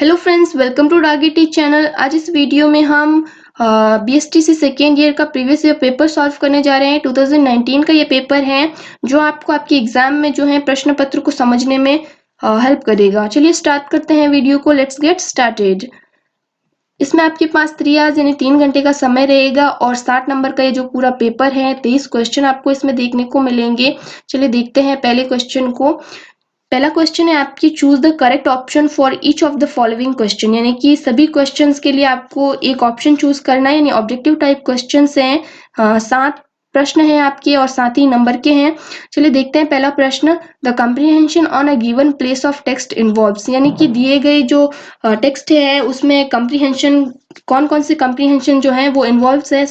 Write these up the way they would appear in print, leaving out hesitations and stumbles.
Hello friends, welcome to डागी teach channel. आज इस वीडियो में हम बीएसटीसी सेकेंड ईयर का प्रीवियस ईयर पेपर सॉल्व करने जा रहे हैं। 2019 का ये पेपर है जो आपको आपके एग्जाम में जो है प्रश्न पत्र को समझने में हेल्प करेगा। चलिए स्टार्ट करते हैं वीडियो को। Let's get started. इसमें आपके पास 3 आवर्स यानी 3 घंटे का समय रहेगा और 60 नंबर का ये जो पूरा पेपर है 23 क्वेश्चन आपको इसमें देखने को मिलेंगे। चलिए देखते हैं पहले क्वेश्चन को। पहला क्वेश्चन है आपकी, choose the correct option for each of the following question, यानी कि सभी क्वेश्चंस के लिए आपको एक ऑप्शन चूज करना है। यानी ऑब्जेक्टिव टाइप क्वेश्चंस हैं। 7 प्रश्न हैं आपके और 7 ही नंबर के हैं। चलिए देखते हैं पहला प्रश्न। The comprehension on a given place of text involves, यानी कि दिए गए जो टेक्स्ट है उसमें कम्प्रीहेंशन कौन कौन से कम्प्रीहेंशन जो है वो इन्वॉल्व है,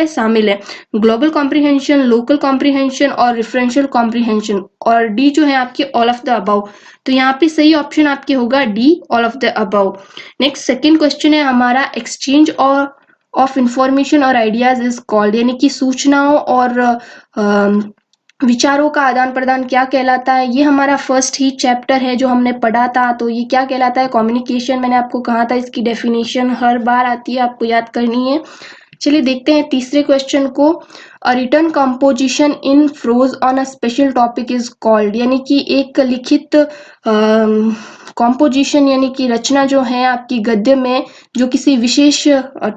शामिल है। ग्लोबल कॉम्प्रीहेंशन, लोकल कॉम्प्रीहेंशन और रेफरेंशियल कॉम्प्रीहेंशन। और डी जो है आपके ऑल ऑफ द अबव। तो यहाँ पे सही ऑप्शन आपके होगा D, all of the above. Next second question है हमारा, एक्सचेंज और ऑफ इंफॉर्मेशन और आइडियाज इज कॉल्ड, यानी कि सूचनाओं और विचारों का आदान प्रदान क्या कहलाता है। ये हमारा फर्स्ट ही चैप्टर है जो हमने पढ़ा था। तो ये क्या कहलाता है, कम्युनिकेशन। मैंने आपको कहा था इसकी डेफिनेशन हर बार आती है, आपको याद करनी है। चलिए देखते हैं तीसरे क्वेश्चन को। A written composition in prose on a special topic is called, यानी कि एक लिखित कॉम्पोजिशन यानी कि रचना जो है आपकी गद्य में जो किसी विशेष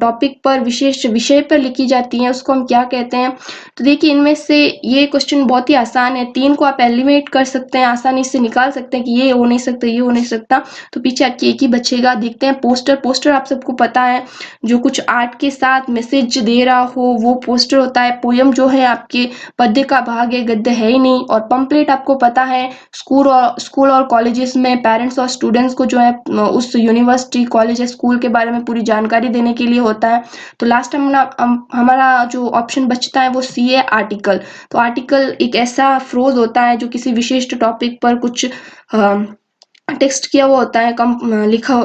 टॉपिक पर, विशेष विषय पर लिखी जाती है उसको हम क्या कहते हैं। तो देखिए इनमें से ये क्वेश्चन बहुत ही आसान है। 3 को आप एलिमिनेट कर सकते हैं, आसानी से निकाल सकते हैं कि ये हो नहीं सकता, ये हो नहीं सकता। तो पीछे आपकी एक ही बचेगा। देखते हैं पोस्टर आप सबको पता है जो कुछ आर्ट के साथ मैसेज दे रहा हो वो पोस्टर होता है। पोयम जो है आपके पद्य का भाग है, गद्य है ही नहीं। और पंपलेट आपको पता है स्कूल और कॉलेजेस में पेरेंट्स और स्टूडेंट्स को जो है उस यूनिवर्सिटी, कॉलेज या स्कूल के बारे में पूरी जानकारी देने के लिए होता है। तो लास्ट हमारा जो ऑप्शन बचता है वो सी है, आर्टिकल। तो आर्टिकल एक ऐसा फ्रोज होता है जो किसी विशिष्ट टॉपिक पर कुछ टेक्स्ट किया हुआ होता है,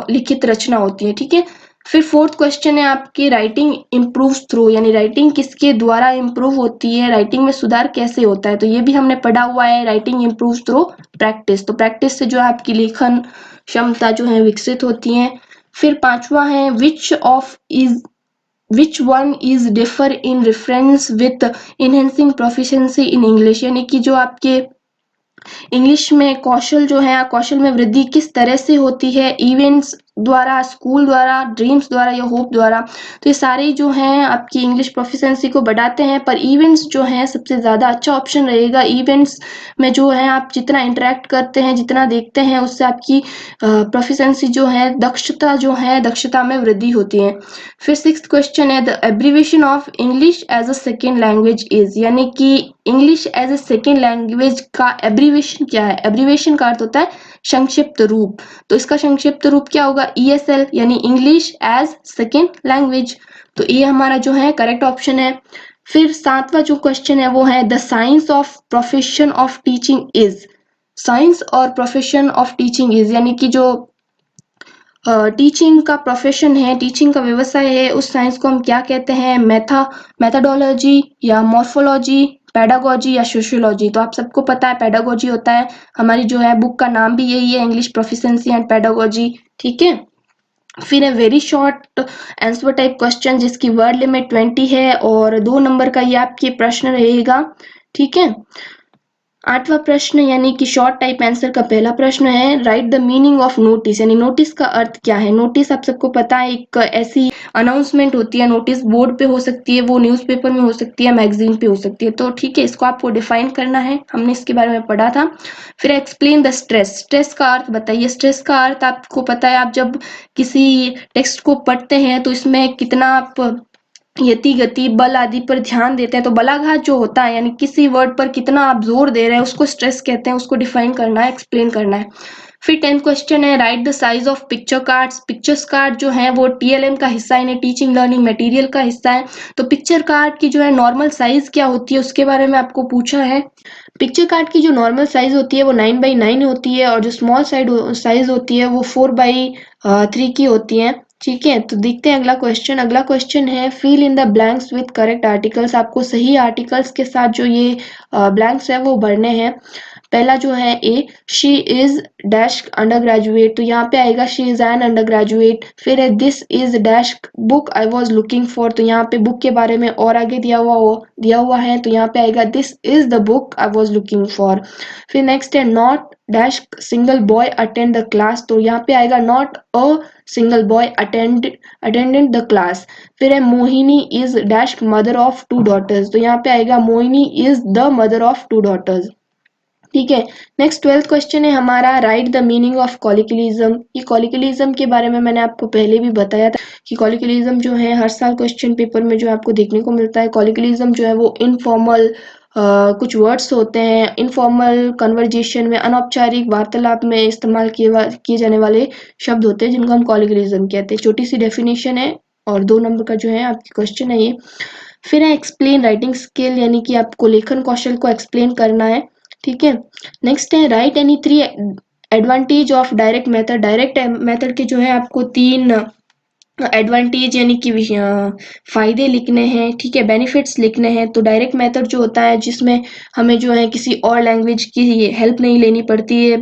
लिखित रचना होती है। ठीक है। फिर फोर्थ क्वेश्चन है आपकी, राइटिंग इम्प्रूव्स थ्रू, यानी राइटिंग किसके द्वारा इम्प्रूव होती है, राइटिंग में सुधार कैसे होता है। तो ये भी हमने पढ़ा हुआ है, राइटिंग इम्प्रूव्स थ्रू प्रैक्टिस। तो प्रैक्टिस से जो है आपकी लेखन क्षमता जो है विकसित होती है। फिर पांचवा है, which one is differ in reference with enhancing proficiency in English, यानी कि जो आपके इंग्लिश में कौशल जो है, कौशल में वृद्धि किस तरह से होती है, इवेंट्स द्वारा, स्कूल द्वारा, ड्रीम्स द्वारा या होप द्वारा। तो ये सारे जो हैं आपकी इंग्लिश प्रोफिशिएंसी को बढ़ाते हैं। पर इवेंट्स जो हैं सबसे ज़्यादा अच्छा ऑप्शन रहेगा। इवेंट्स में जो है आप जितना इंटरेक्ट करते हैं, जितना देखते हैं, उससे आपकी प्रोफिशिएंसी जो है, दक्षता में वृद्धि होती है। फिर सिक्स्थ क्वेश्चन है, the abbreviation of English as a second language is, यानी कि English as a second language का एब्रीविएशन क्या है। एब्रीविएशन का अर्थ होता है संक्षिप्त रूप। तो इसका संक्षिप्त रूप क्या होगा, ESL, यानी इंग्लिश एज सेकेंड लैंग्वेज। तो ये हमारा जो है करेक्ट ऑप्शन है। फिर 7वां जो क्वेश्चन है वो है, the science of profession of teaching is, science और प्रोफेशन ऑफ टीचिंग इज, यानी कि जो टीचिंग का प्रोफेशन है, टीचिंग का व्यवसाय है, उस साइंस को हम क्या कहते हैं, मेथाडोलॉजी या मॉर्फोलॉजी, पेडागोजी या सोशियोलॉजी। तो आप सबको पता है पेडागोजी होता है, हमारी जो है बुक का नाम भी यही है, इंग्लिश प्रोफिशिएंसी एंड पेडागोजी। ठीक है। फिर है very short answer type question जिसकी वर्ड लिमिट 20 है और 2 नंबर का ये आपके प्रश्न रहेगा। ठीक है। 8वां प्रश्न यानी कि शॉर्ट टाइप आंसर का पहला प्रश्न है, write the meaning of notice, यानी नोटिस का अर्थ क्या है। नोटिस आप सबको पता है एक ऐसी अनाउंसमेंट होती है। नोटिस बोर्ड पे हो सकती है, वो न्यूज़पेपर में हो सकती है, मैगजीन पे हो सकती है। तो ठीक है, इसको आपको डिफाइन करना है, हमने इसके बारे में पढ़ा था। फिर एक्सप्लेन द स्ट्रेस, स्ट्रेस का अर्थ बताइए। स्ट्रेस का अर्थ आपको पता है, आप जब किसी टेक्स्ट को पढ़ते हैं तो इसमें कितना आप यति, गति, बल आदि पर ध्यान देते हैं। तो बलाघात जो होता है, यानी किसी वर्ड पर कितना आप जोर दे रहे हैं, उसको स्ट्रेस कहते हैं, उसको डिफाइन करना है, एक्सप्लेन करना है। फिर 10th क्वेश्चन है, write the size of picture cards. Pictures card जो है वो TLM का हिस्सा है, यानी टीचिंग लर्निंग मटेरियल का हिस्सा है। तो पिक्चर कार्ड की जो है नॉर्मल साइज क्या होती है उसके बारे में आपको पूछा है। पिक्चर कार्ड की जो नॉर्मल साइज होती है वो 9x9 होती है और जो स्मॉल साइज होती है वो 4x3 की होती है। ठीक है। तो देखते हैं अगला क्वेश्चन। अगला क्वेश्चन है, fill in the blanks with correct articles. आपको सही आर्टिकल्स के साथ जो ये ब्लैंक्स है वो भरने हैं। पहला जो है A, she is dash undergraduate, तो यहाँ पे आएगा she is an undergraduate. फिर है this is dash book I was looking for, तो यहाँ पे बुक के बारे में और आगे दिया हुआ है, तो यहाँ पे आएगा this is the book I was looking for. फिर नेक्स्ट है not dash single boy attend the class, तो यहाँ पे आएगा not a single boy attended the class. फिर है Mohini is dash mother of 2 daughters, तो यहाँ पे आएगा Mohini is the mother of 2 daughters. ठीक है, नेक्स्ट 12th क्वेश्चन है हमारा write the meaning of colloquialism. ये कॉलिक्युलिज्म के बारे में मैंने आपको पहले भी बताया था कि कॉलिक्युलिज्म जो है हर साल क्वेश्चन पेपर में जो आपको देखने को मिलता है। कॉलिक्युलिज्म जो है वो इनफॉर्मल कुछ वर्ड्स होते हैं, इनफॉर्मल कन्वर्जेशन में, अनौपचारिक वार्तालाप में इस्तेमाल किए जाने वाले शब्द होते हैं जिनको हम कॉलिक्युलिज्म कहते हैं। छोटी सी डेफिनेशन है और 2 नंबर का जो है आपकी क्वेश्चन है ये। फिर है एक्सप्लेन राइटिंग स्किल, यानी कि आपको लेखन कौशल को एक्सप्लेन करना है। ठीक है, नेक्स्ट है right any 3 advantage of direct method. Direct method के जो है आपको 3 एडवांटेज यानी कि फायदे लिखने हैं। ठीक है, बेनिफिट्स लिखने हैं। तो डायरेक्ट मेथड जो होता है जिसमें हमें जो है किसी और लैंग्वेज की हेल्प नहीं लेनी पड़ती है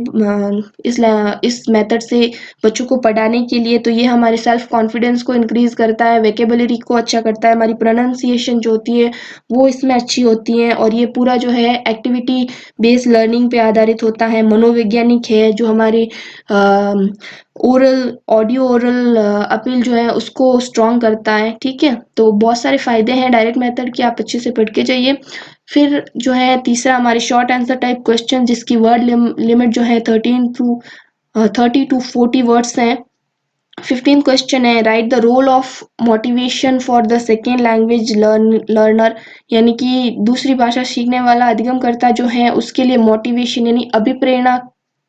इस मेथड से बच्चों को पढ़ाने के लिए, तो ये हमारे सेल्फ कॉन्फिडेंस को इंक्रीज करता है, वेकेबलरी को अच्छा करता है, हमारी प्रोनाउंसिएशन जो होती है वो इसमें अच्छी होती है। और ये पूरा जो है एक्टिविटी बेस्ड लर्निंग पे आधारित होता है, मनोवैज्ञानिक है, जो हमारे ऑडियो ओरल अपील जो है उसको स्ट्रॉन्ग करता है। ठीक है, तो बहुत सारे फायदे हैं डायरेक्ट मेथड के, आप अच्छे से पढ़ के जाइए। फिर जो है तीसरा हमारे शॉर्ट आंसर टाइप क्वेश्चन जिसकी वर्ड लिमिट जो है 30 to 40 वर्ड्स हैं। 15th क्वेश्चन है write the role of motivation for the second language learner, यानी कि दूसरी भाषा सीखने वाला अधिगमकर्ता जो है उसके लिए मोटिवेशन यानी अभिप्रेरणा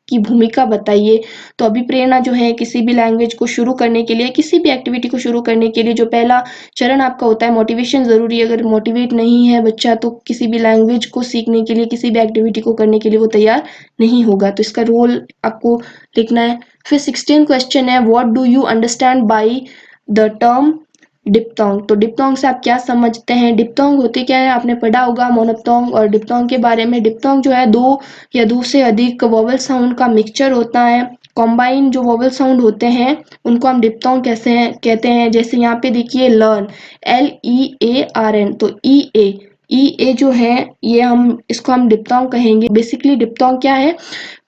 की भूमिका बताइए। तो अभिप्रेरणा जो है किसी भी लैंग्वेज को शुरू करने के लिए, किसी भी एक्टिविटी को शुरू करने के लिए जो पहला चरण आपका होता है मोटिवेशन जरूरी है। अगर मोटिवेट नहीं है बच्चा तो किसी भी लैंग्वेज को सीखने के लिए, किसी भी एक्टिविटी को करने के लिए वो तैयार नहीं होगा। तो इसका रोल आपको लिखना है। फिर 16th क्वेश्चन है what do you understand by the term diphthong. तो डिप्थोंग से आप क्या समझते हैं? डिप्थोंग होते क्या है, आपने पढ़ा होगा मोनोप्थोंग और डिप्थोंग के बारे में। डिप्थोंग जो है 2 या 2 से अधिक वोवेल साउंड का मिक्सचर होता है। कॉम्बाइन जो वोवेल साउंड होते हैं उनको हम डिप्थोंग कहते हैं। जैसे यहाँ पे देखिए लर्न, LEARN, तो ई ए जो है ये इसको हम डिप्थोंग कहेंगे। बेसिकली डिप्थोंग क्या है,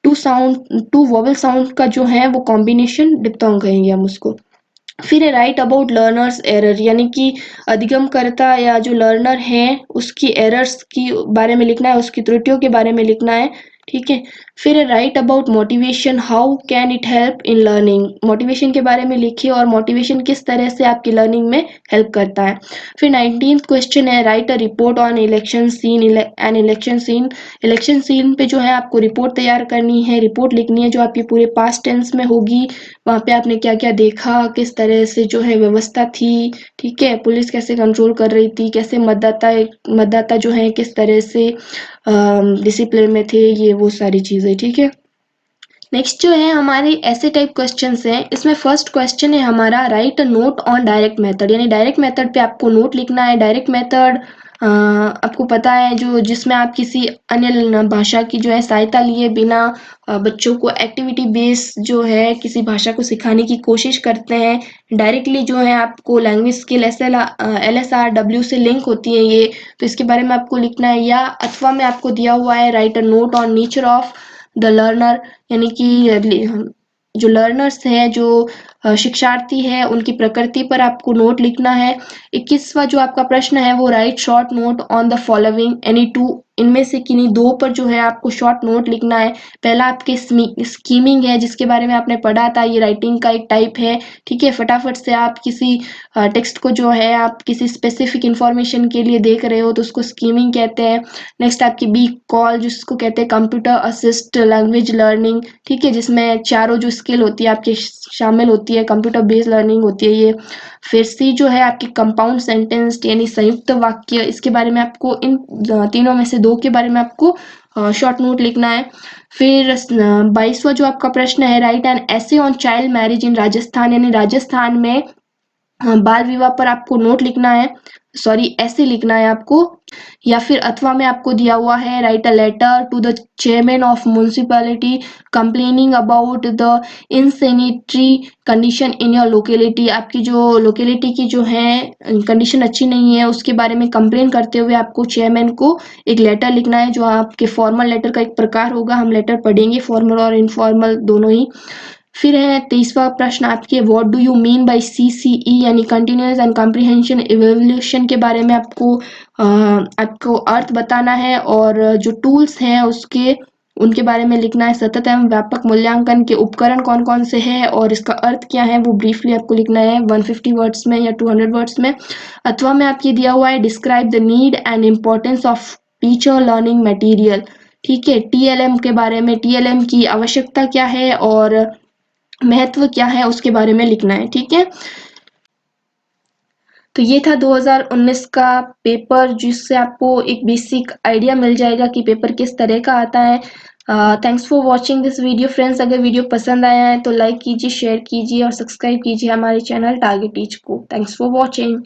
2 वोवेल साउंड का जो है वो कॉम्बिनेशन डिप्थोंग कहेंगे हम उसको। फिर है राइट अबाउट लर्नर्स एरर, यानी कि अधिगमकर्ता या जो लर्नर है उसकी एरर्स की बारे में लिखना है, उसकी त्रुटियों के बारे में लिखना है। ठीक है, फिर है right about motivation, how can it help in learning. Motivation के बारे में लिखिए और मोटिवेशन किस तरह से आपकी लर्निंग में हेल्प करता है। फिर 19th क्वेश्चन है write a report on election scene an election scene. Election scene पे जो है आपको रिपोर्ट तैयार करनी है, रिपोर्ट लिखनी है जो आपकी पूरे पास्ट टेंस में होगी। वहाँ पे आपने क्या क्या देखा, किस तरह से जो है व्यवस्था थी। ठीक है, पुलिस कैसे कंट्रोल कर रही थी, कैसे मतदाता जो है किस तरह से डिसिप्लिन में थे, ये वो सारी चीजें। ठीक है, नेक्स्ट जो है हमारे ऐसे टाइप क्वेश्चंस हैं। इसमें फर्स्ट क्वेश्चन है हमारा right a note on direct method, यानी डायरेक्ट मेथड पे आपको नोट लिखना है। डायरेक्ट मेथड आपको पता है जो जिसमें आप किसी अन्य भाषा की जो है सहायता लिए बिना बच्चों को एक्टिविटी बेस जो है किसी भाषा को सिखाने की कोशिश करते हैं। डायरेक्टली जो है आपको लैंग्वेज स्किल LSRW से लिंक होती है ये, तो इसके बारे में आपको लिखना है। या अथवा में आपको दिया हुआ है write a note on nature of the learner, यानी कि जो लर्नर्स हैं, जो शिक्षार्थी है, उनकी प्रकृति पर आपको नोट लिखना है। 21वां जो आपका प्रश्न है वो right short note on the following any 2, इनमें से किन्हीं 2 पर जो है आपको शॉर्ट नोट लिखना है। पहला आपके स्कीमिंग है जिसके बारे में आपने पढ़ा था, ये राइटिंग का एक टाइप है। ठीक है, फटाफट से आप किसी टेक्स्ट को जो है आप किसी स्पेसिफिक इंफॉर्मेशन के लिए देख रहे हो तो उसको स्कीमिंग कहते हैं। नेक्स्ट आपकी बी कॉल जिसको कहते हैं कंप्यूटर असिस्ट लैंग्वेज लर्निंग। ठीक है, जिसमें चारों जो स्किल होती है आपकी शामिल होती है, कंप्यूटर बेस्ड लर्निंग होती है ये। फिर सी जो है आपकी कंपाउंड सेंटेंस यानी संयुक्त वाक्य, इसके बारे में आपको इन तीनों में से 2 के बारे में आपको शॉर्ट नोट लिखना है। फिर 22वां जो आपका प्रश्न है right an essay on child marriage in Rajasthan, यानी राजस्थान में बाल विवाह पर आपको नोट लिखना है। सॉरी ऐसे लिखना है आपको। या फिर अथवा में आपको दिया हुआ है write a letter to the chairman of municipality complaining about the insanitary condition in your locality. आपकी जो लोकेलिटी की जो है कंडीशन अच्छी नहीं है उसके बारे में कंप्लेन करते हुए आपको चेयरमैन को एक लेटर लिखना है, जो आपके फॉर्मल लेटर का एक प्रकार होगा। हम लेटर पढ़ेंगे फॉर्मल और इनफॉर्मल दोनों ही। फिर है 23वां प्रश्न आपके, what do you mean by CCE यानी कंटिन्यूअस एंड कॉम्प्रिहेंशन इवैल्यूएशन के बारे में आपको अर्थ बताना है। और जो टूल्स हैं उसके उनके बारे में लिखना है। सतत एवं व्यापक मूल्यांकन के उपकरण कौन कौन से हैं और इसका अर्थ क्या है वो ब्रीफली आपको लिखना है 150 वर्ड्स में या 200 वर्ड्स में। अथवा में आपके दिया हुआ है describe the need and importance of teacher learning material. ठीक है, TLM के बारे में, TLM की आवश्यकता क्या है और महत्व क्या है उसके बारे में लिखना है। ठीक है, तो ये था 2019 का पेपर, जिससे आपको एक बेसिक आइडिया मिल जाएगा कि पेपर किस तरह का आता है। Thanks for watching this video friends. अगर वीडियो पसंद आया है तो लाइक कीजिए, शेयर कीजिए और सब्सक्राइब कीजिए हमारे चैनल टारगेट टीच को। Thanks for watching.